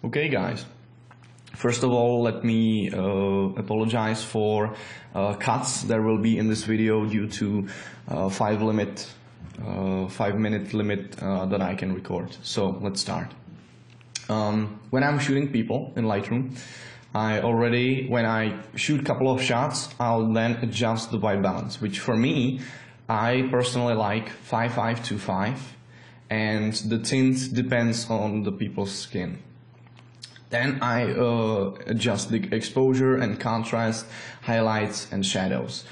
Okay guys, first of all let me apologize for cuts there will be in this video due to 5 minute limit that I can record. So let's start. When I'm shooting people in Lightroom, when I shoot a couple of shots, I'll then adjust the white balance, which for me, I personally like 5-5-2-5, and the tint depends on the people's skin. Then I adjust the exposure and contrast, highlights and shadows.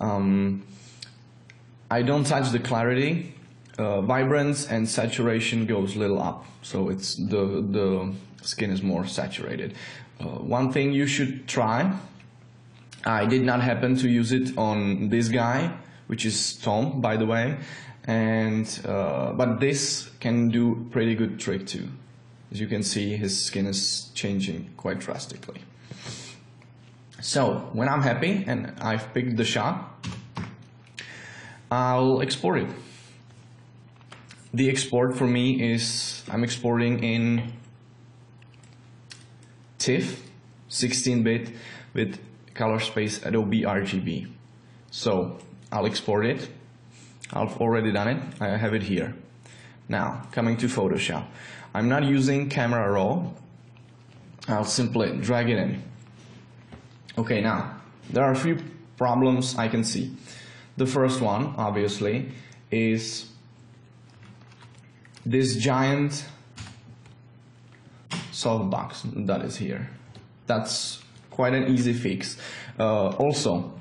I don't touch the clarity. Vibrance and saturation goes a little up, so it's the skin is more saturated. One thing you should try, I did not happen to use it on this guy, which is Tom, by the way, and but this can do pretty good trick too. As you can see, his skin is changing quite drastically. So when I'm happy and I've picked the shot, I'll export it. The export for me is, I'm exporting in TIFF 16-bit with color space Adobe RGB. So I'll export it. I've already done it. I have it here. Now coming to Photoshop. I'm not using Camera Raw. I'll simply drag it in. Okay, now there are a few problems I can see. The first one, obviously, is this giant softbox that is here. That's quite an easy fix. Also,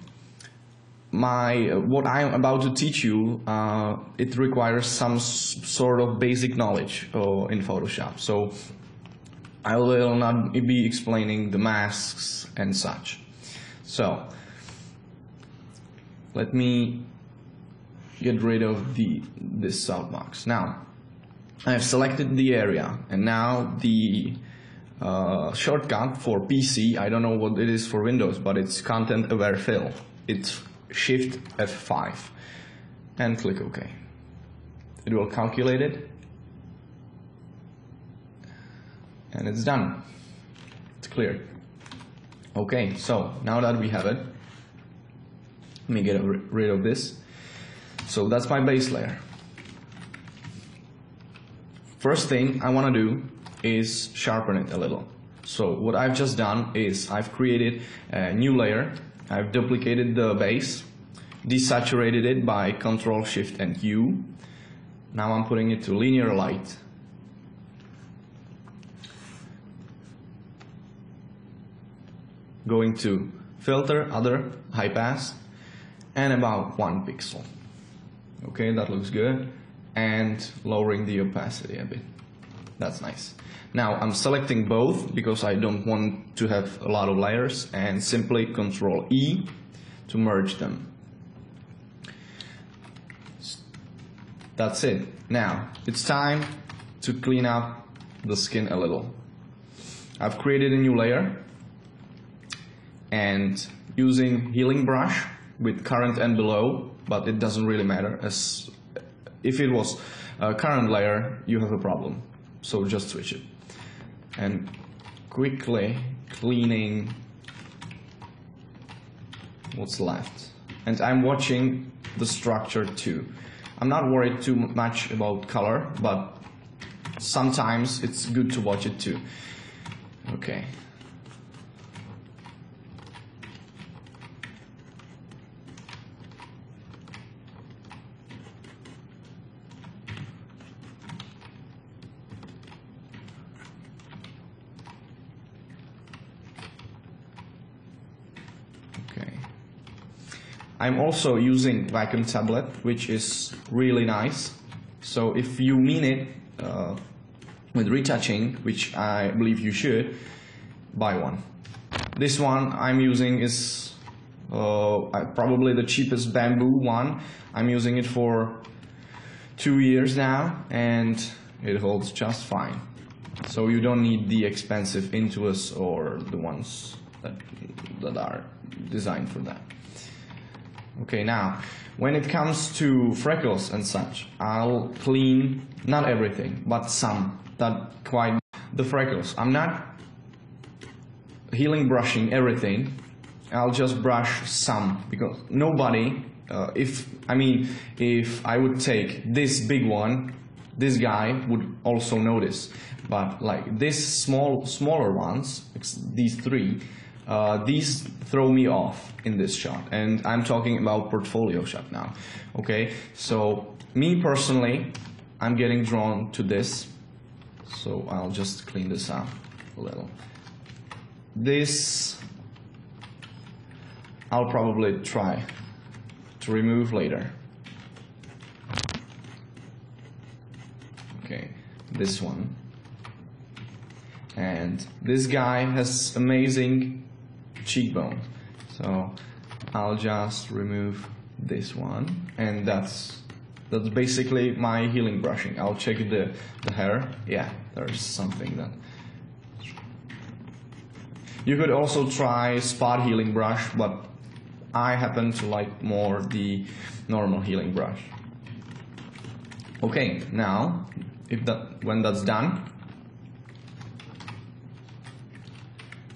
what I'm about to teach you, it requires some sort of basic knowledge in Photoshop. So I will not be explaining the masks and such. So let me get rid of this softbox. Now I have selected the area, and now the shortcut for PC, I don't know what it is for Windows, but it's Content Aware Fill. It's Shift F5 and click OK. It will calculate it and it's done. It's cleared. Okay, so now that we have it, let me get rid of this. So that's my base layer. First thing I want to do is sharpen it a little. So what I've just done is I've created a new layer. I've duplicated the base, desaturated it by Ctrl Shift and U. Now I'm putting it to linear light. Going to filter, other, high pass, and about 1 pixel. Okay, that looks good. And lowering the opacity a bit. That's nice. Now I'm selecting both because I don't want to have a lot of layers, and simply Ctrl E to merge them. That's it. Now it's time to clean up the skin a little. I've created a new layer and using healing brush with current and below, but it doesn't really matter, as if it was a current layer you have a problem, so just switch it. And quickly cleaning what's left. And I'm watching the structure too. I'm not worried too much about color, but sometimes it's good to watch it too. Okay. I'm also using vacuum tablet, which is really nice. So if you mean it with retouching, which I believe you should, buy one. This one I'm using is probably the cheapest bamboo one. I'm using it for 2 years now and it holds just fine. So you don't need the expensive Intuos or the ones that are designed for that. Okay, now when it comes to freckles and such, I'll clean not everything but some that quite the freckles. I'm not healing brushing everything. I'll just brush some, because nobody, if I would take this big one, this guy would also notice. But like this smaller ones, these three, these throw me off in this shot, and I'm talking about portfolio shot now. Okay, so me personally, I'm getting drawn to this, so I'll just clean this up a little. This I'll probably try to remove later. Okay, this one. And this guy has amazing cheekbone, so I'll just remove this one, and that's basically my healing brushing. I'll check the hair. Yeah, there's something that you could also try spot healing brush, but I happen to like more the normal healing brush. Okay, now when that's done,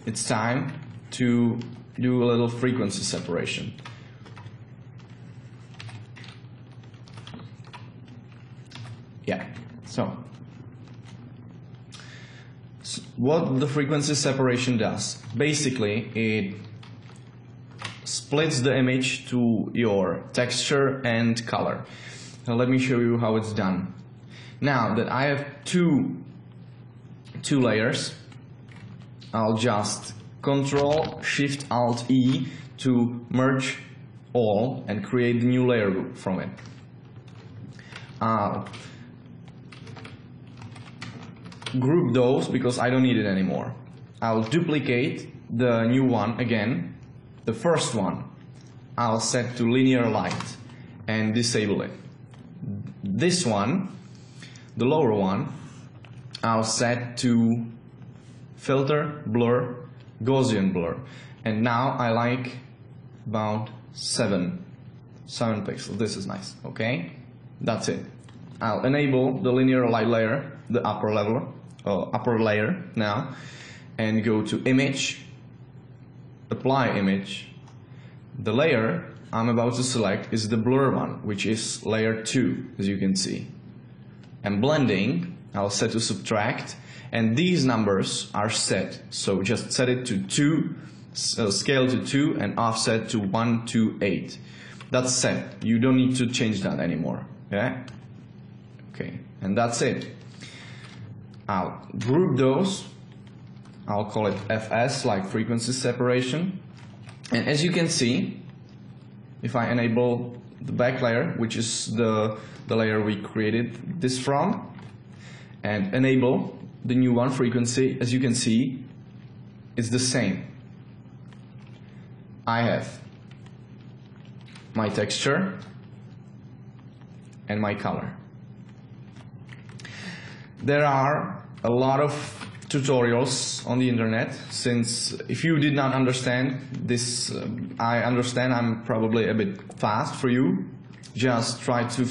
it's time to do a little frequency separation. Yeah, so what the frequency separation does, basically it splits the image to your texture and color. Now let me show you how it's done. Now that I have two layers, I'll just Control Shift Alt E to merge all and create the new layer group from it. I'll group those because I don't need it anymore. I'll duplicate the new one again. The first one I'll set to linear light and disable it. This one, the lower one, I'll set to filter, blur, Gaussian blur, and now I like about 7 pixels. This is nice. Okay, that's it. I'll enable the linear light layer, the upper layer now, and go to image, apply image. The layer I'm about to select is the blur one, which is layer 2, as you can see. And blending, I'll set to subtract, and these numbers are set, so just set it to 2, scale to 2, and offset to 128. That's set. You don't need to change that anymore. Yeah? Okay, and that's it. I'll group those. I'll call it FS, like frequency separation. And as you can see, if I enable the back layer, which is the layer we created this from, and enable the new one, frequency, as you can see, it's the same. I have my texture and my color. There are a lot of tutorials on the internet, since if you did not understand this, I understand I'm probably a bit fast for you. Just try to,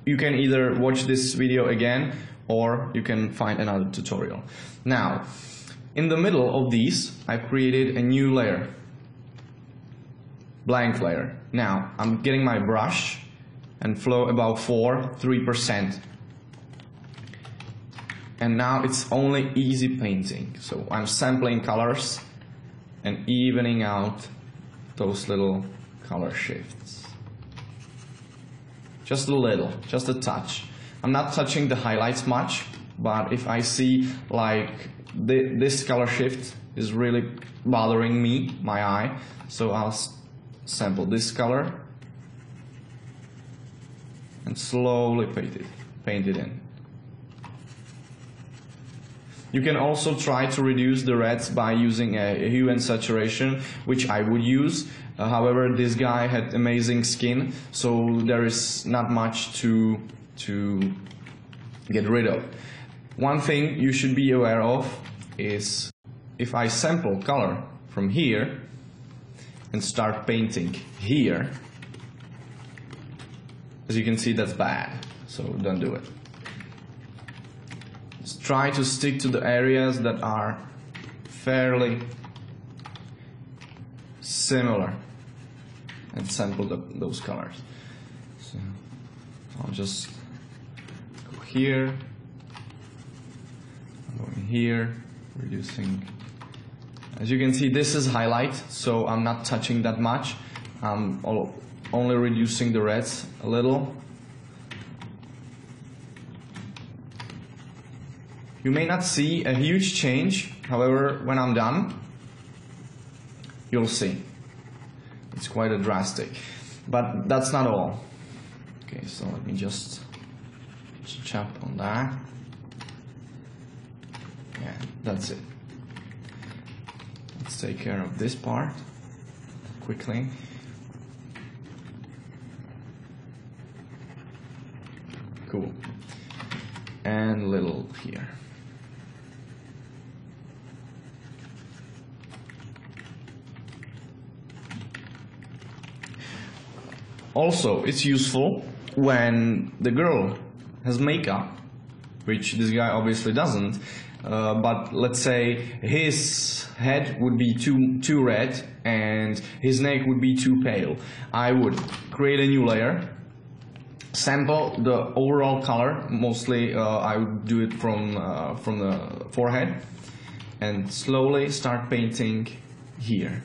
you can either watch this video again or you can find another tutorial. Now, in the middle of these, I've created a new layer, blank layer. Now, I'm getting my brush and flow about 3%. And now it's only easy painting. So I'm sampling colors and evening out those little color shifts. Just a little, just a touch. I'm not touching the highlights much, but if I see like this color shift is really bothering me, my eye, so I'll sample this color and slowly paint it in. You can also try to reduce the reds by using a hue and saturation, which I would use. However, this guy had amazing skin, so there is not much to get rid of. One thing you should be aware of is if I sample color from here and start painting here, as you can see, that's bad, so don't do it. try to stick to the areas that are fairly similar and sample those colors. So I'll just go here, I'm going here, reducing. As you can see, this is highlight, so I'm not touching that much. I'm only reducing the reds a little. You may not see a huge change, however, when I'm done, you'll see. It's quite a drastic, but that's not all. Okay, so let me just chop on that. Yeah, that's it. Let's take care of this part quickly. Cool. And little here. Also, it's useful when the girl has makeup, which this guy obviously doesn't, but let's say his head would be too red and his neck would be too pale. I would create a new layer, sample the overall color, mostly I would do it from the forehead, and slowly start painting here.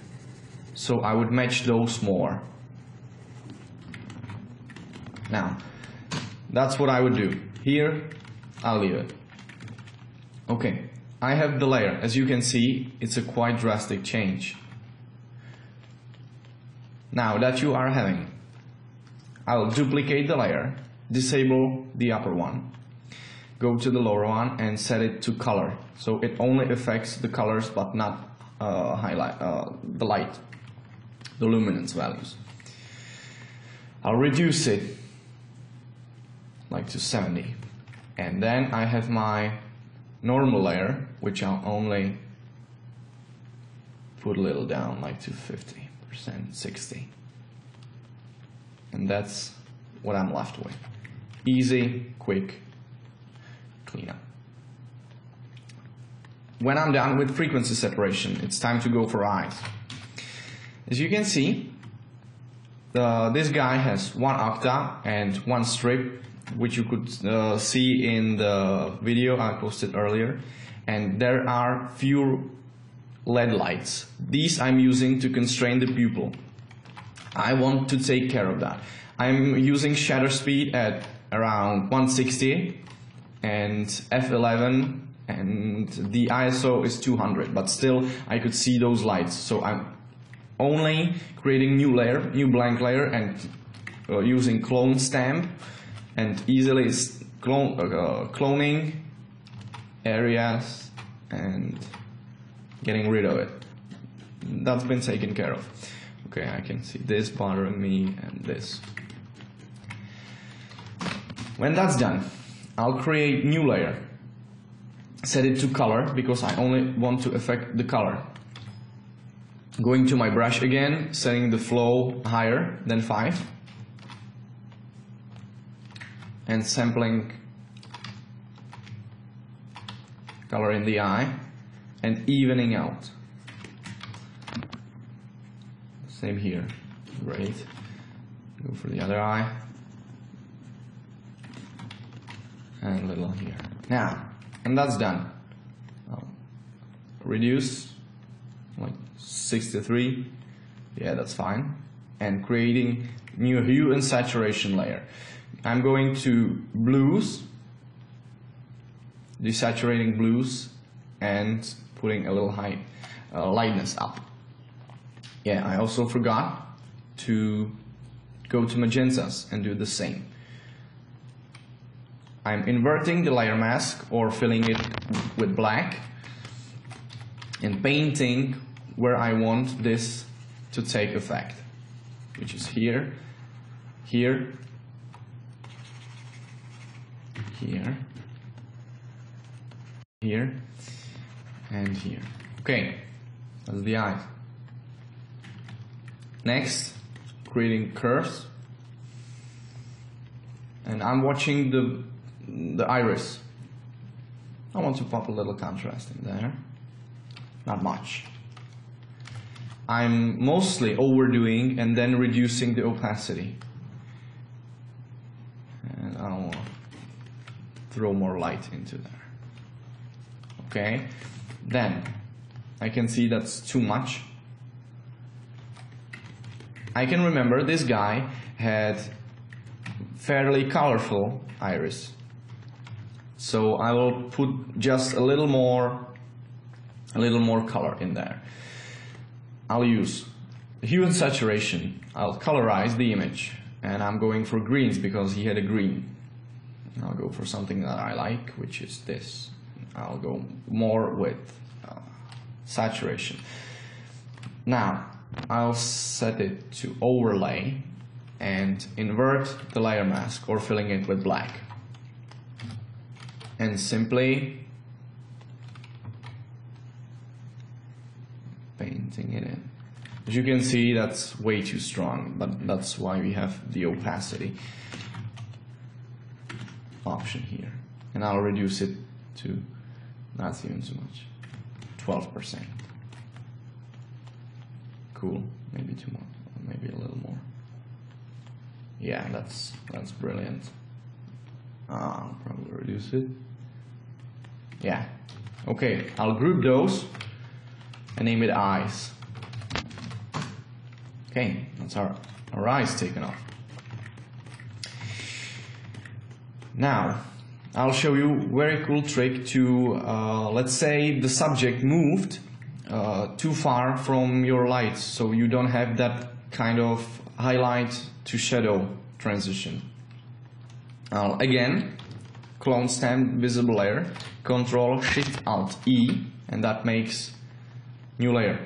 So I would match those more. Now, that's what I would do. Here, I'll leave it. Okay, I have the layer. As you can see, it's a quite drastic change. Now that you are having, I'll duplicate the layer, disable the upper one, go to the lower one and set it to color. So it only affects the colors but not the light, the luminance values. I'll reduce it like to 70, and then I have my normal layer, which I'll only put a little down, like to 50%, 60, and that's what I'm left with. Easy, quick cleanup. When I'm done with frequency saturation, it's time to go for eyes. As you can see, this guy has one octa and one strip, which you could see in the video I posted earlier, and there are few LED lights. These I'm using to constrain the pupil. I want to take care of that. I'm using shutter speed at around 160 and f11, and the ISO is 200, but still I could see those lights. So I'm only creating new layer, new blank layer, and using clone stamp and easily cloning areas and getting rid of it. That's been taken care of. Okay, I can see this bothering me and this. When that's done, I'll create new layer, set it to color because I only want to affect the color. Going to my brush again, setting the flow higher than 5, and sampling color in the eye and evening out. Same here. Great. Go for the other eye and a little here. Now, and that's done. I'll reduce like 63. Yeah, that's fine. And creating new hue and saturation layer. I'm going to blues, desaturating blues, and putting a little high lightness up. Yeah, I also forgot to go to magentas and do the same. I'm inverting the layer mask or filling it with black and painting where I want this to take effect, which is here, here, here, here, and here. Okay, that's the eyes. Next, creating curves, and I'm watching the iris. I want to pop a little contrast in there. Not much. I'm mostly overdoing and then reducing the opacity. And I'll throw more light into there. Okay, then I can see that's too much. I can remember this guy had fairly colorful iris. So I will put just a little more color in there. I'll use hue and saturation. I'll colorize the image, and I'm going for greens because he had a green. I'll go for something that I like, which is this. I'll go more with saturation. Now I'll set it to overlay and invert the layer mask, or filling it with black, and simply painting it in. As you can see, that's way too strong, but that's why we have the opacity option here. And I'll reduce it to, not even too much, 12%. Cool, maybe too much, maybe a little more. Yeah, that's brilliant. I'll probably reduce it. Yeah, okay, I'll group those and name it eyes. Okay, that's our eyes taken off. Now, I'll show you a very cool trick to, let's say the subject moved too far from your light, so you don't have that kind of highlight to shadow transition. I'll again clone stamp visible layer, Control Shift Alt E, and that makes new layer.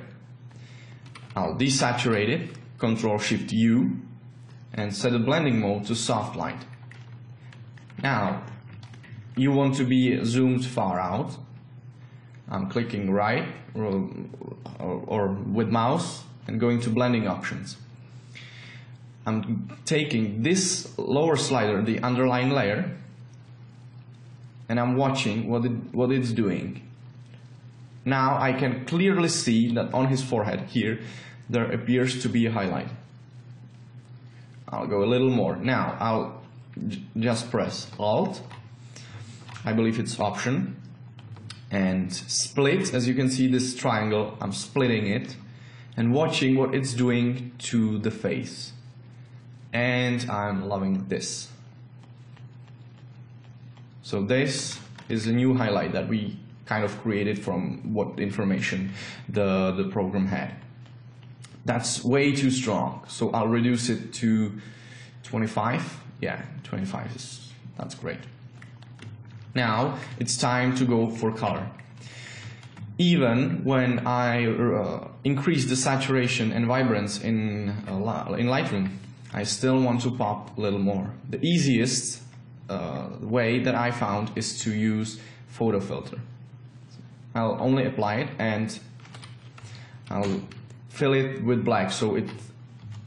I'll desaturate it, Control Shift U, and set the blending mode to soft light. Now, you want to be zoomed far out. I'm clicking right or with mouse and going to blending options. I'm taking this lower slider, the underlying layer, and I'm watching what it's doing. Now I can clearly see that on his forehead here there appears to be a highlight. I'll go a little more. Now I'll just press Alt, I believe it's Option, and split. As you can see, this triangle, I'm splitting it and watching what it's doing to the face. And I'm loving this. So this is a new highlight that we kind of created from what information the program had. That's way too strong, so I'll reduce it to 25. Yeah, 25 that's great. Now it's time to go for color. Even when I increase the saturation and vibrance in Lightroom, I still want to pop a little more. The easiest way that I found is to use photo filter. I'll only apply it and I'll fill it with black so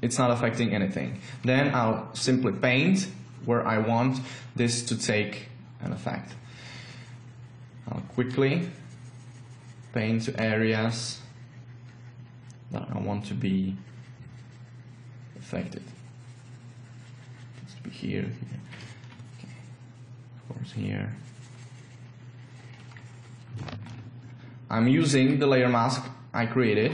it's not affecting anything. Then I'll simply paint where I want this to take an effect. I'll quickly paint to areas that I want to be affected. It's to be here, here. Okay. Of course here. I'm using the layer mask I created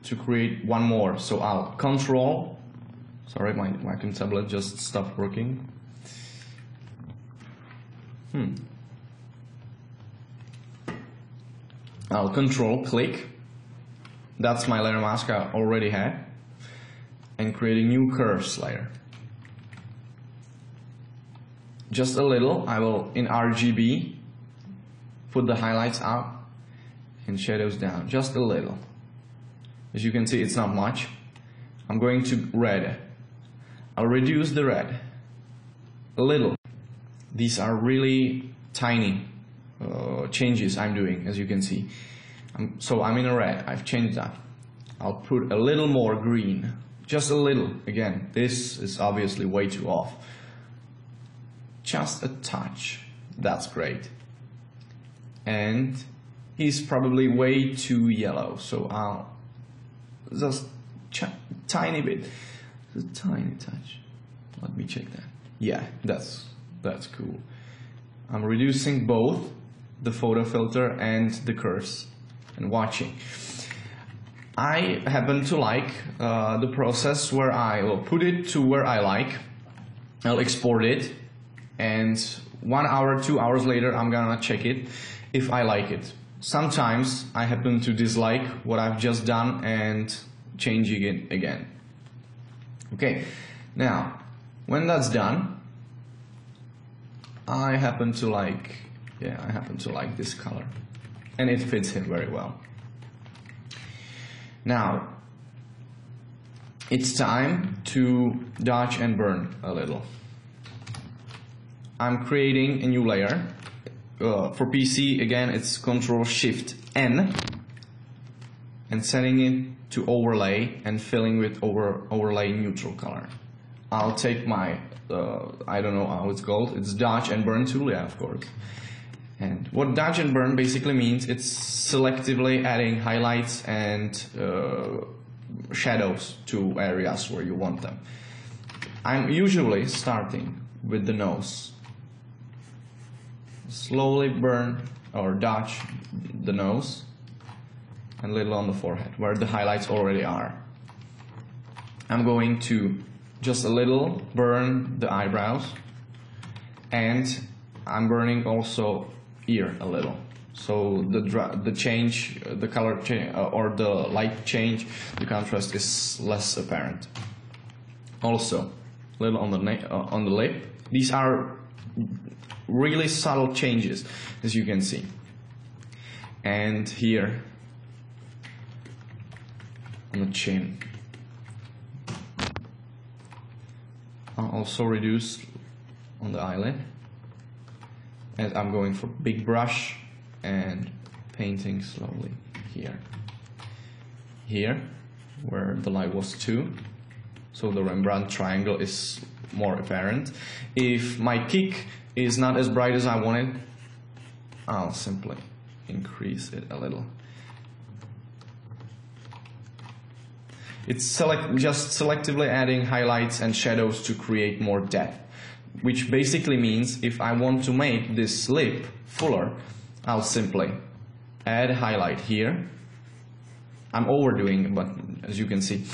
to create one more. So I'll Control, sorry, my Wacom tablet just stopped working. I'll Control click, that's my layer mask I already had, and create a new curves layer. Just a little, I will in RGB put the highlights up and shadows down, just a little. As you can see, it's not much. I'm going to red. I'll reduce the red a little. These are really tiny changes I'm doing, as you can see. So I'm in a red, I've changed that. I'll put a little more green, just a little. Again, this is obviously way too off. Just a touch. that's great. And he's probably way too yellow, so I'll just tiny bit, a tiny touch. Let me check that. Yeah, that's cool. I'm reducing both the photo filter and the curves and watching. I happen to like the process where I will put it to where I like. I'll export it, and 1 hour, 2 hours later I'm gonna check it if I like it. Sometimes I happen to dislike what I've just done and changing it again. Okay, now when that's done, I happen to like this color, and it fits him very well. Now it's time to dodge and burn a little. I'm creating a new layer. For PC, again, it's Ctrl-Shift-N, and setting it to overlay and filling with overlay neutral color. I'll take my, I don't know how it's called, it's dodge and burn tool, yeah, of course. And what dodge and burn basically means, it's selectively adding highlights and shadows to areas where you want them. I'm usually starting with the nose. Slowly burn or dodge the nose and a little on the forehead where the highlights already are. I'm going to just a little burn the eyebrows, and I'm burning also ear a little. So the change, the color change or the light change, the contrast is less apparent. Also, a little on the lip. These are really subtle changes, as you can see. And here on the chin. I'll also reduce on the eyelid. And I'm going for big brush and painting slowly here. Here, where the light was 2. So the Rembrandt triangle is more apparent. If my kick is not as bright as I wanted, I'll simply increase it a little. It's just selectively adding highlights and shadows to create more depth, which basically means if I want to make this lip fuller, I'll simply add highlight here. I'm overdoing it, but as you can see,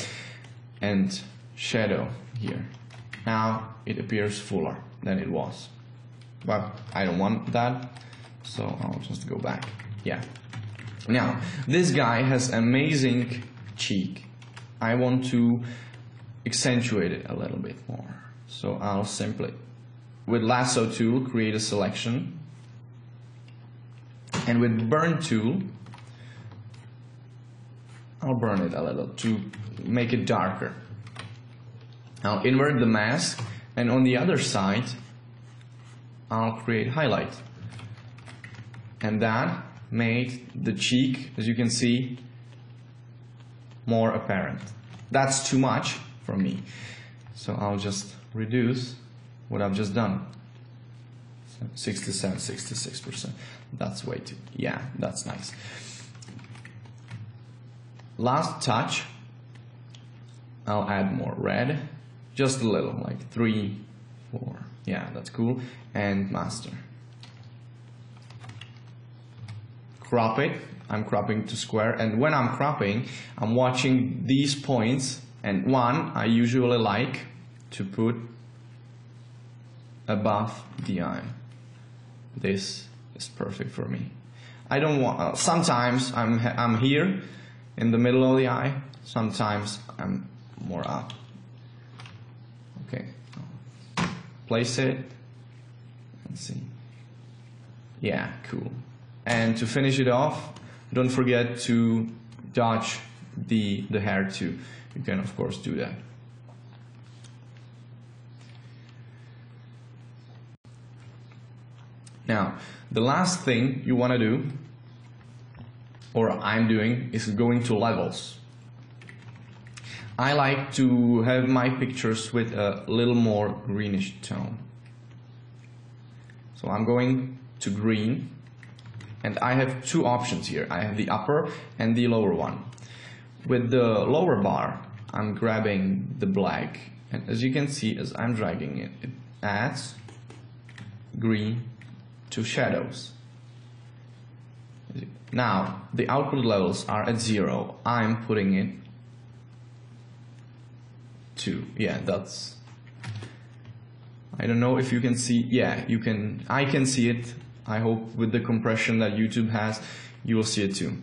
and shadow here. Now it appears fuller than it was. But I don't want that, so I'll just go back. Yeah. Now, this guy has amazing cheek. I want to accentuate it a little bit more. So I'll simply, with lasso tool, create a selection. And with burn tool, I'll burn it a little to make it darker. I'll invert the mask, and on the other side, I'll create highlight. And that made the cheek, as you can see, more apparent. That's too much for me. So I'll just reduce what I've just done. 67, 66%. That's way too, yeah, that's nice. Last touch, I'll add more red. Just a little, like 3, 4. Yeah, that's cool. And master. Crop it. I'm cropping to square. And when I'm cropping, I'm watching these points. And one, I usually like to put above the eye. This is perfect for me. I don't want. Sometimes I'm here in the middle of the eye. Sometimes I'm more up. Okay. Place it and see. Yeah, cool. And to finish it off, don't forget to dodge the hair too. You can of course do that. Now, the last thing you want to do, or I'm doing, is going to levels. I like to have my pictures with a little more greenish tone. So I'm going to green, and I have two options here. I have the upper and the lower one. With the lower bar, I'm grabbing the black, and as you can see, as I'm dragging it, it adds green to shadows. Now, the output levels are at 0. I'm putting it to, yeah, that's, I don't know if you can see, yeah, you can, I can see it. I hope with the compression that YouTube has, you will see it too.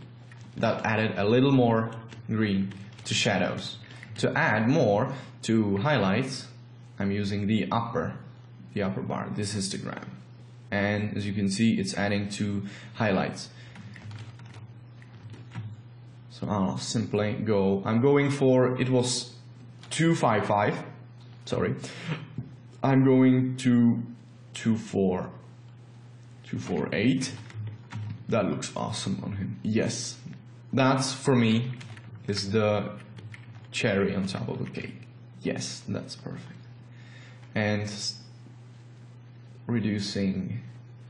That added a little more green to shadows. To add more to highlights, I'm using the upper bar, this histogram. And as you can see, it's adding to highlights. So I'll simply go, I'm going for, it was 255, sorry. I'm going to 248. That looks awesome on him. Yes, that's for me is the cherry on top of the cake. Yes, that's perfect. And reducing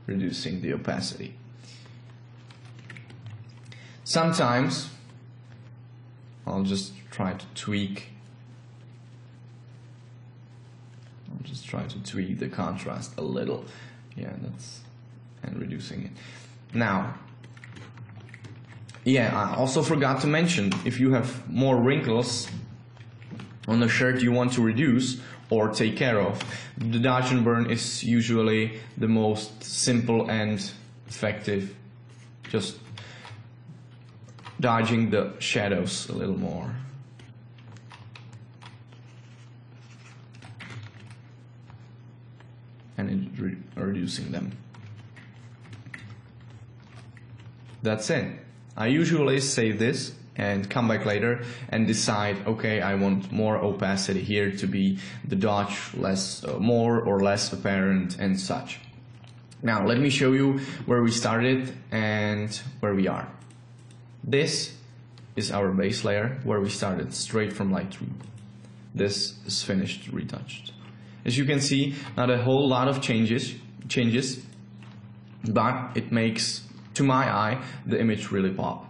the opacity. Sometimes I'll just try to tweak. I'll just try to tweak the contrast a little. Yeah, that's, and reducing it. Now, yeah, I also forgot to mention, if you have more wrinkles on the shirt you want to reduce or take care of, the dodge and burn is usually the most simple and effective. Just dodging the shadows a little more. And reducing them. That's it. I usually save this and come back later and decide, okay, I want more opacity here to be the dodge less, more or less apparent and such. Now let me show you where we started and where we are. This is our base layer where we started straight from Lightroom. This is finished, retouched. As you can see, not a whole lot of changes, but it makes, to my eye, the image really pop.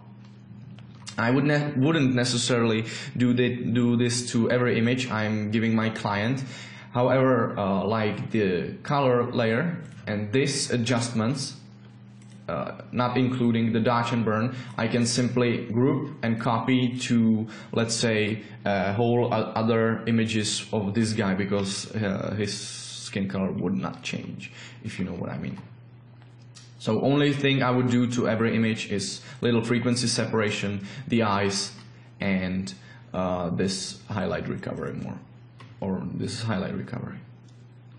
I wouldn't necessarily do this to every image I'm giving my client. However, like the color layer and this adjustments, not including the dodge and burn, I can simply group and copy to, let's say, whole other images of this guy, because his skin color would not change, if you know what I mean. So only thing I would do to every image is little frequency separation, the eyes, and this highlight recovery more, or this highlight recovery.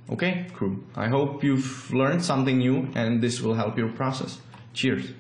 Okay, cool. I hope you've learned something new and this will help your process. Cheers.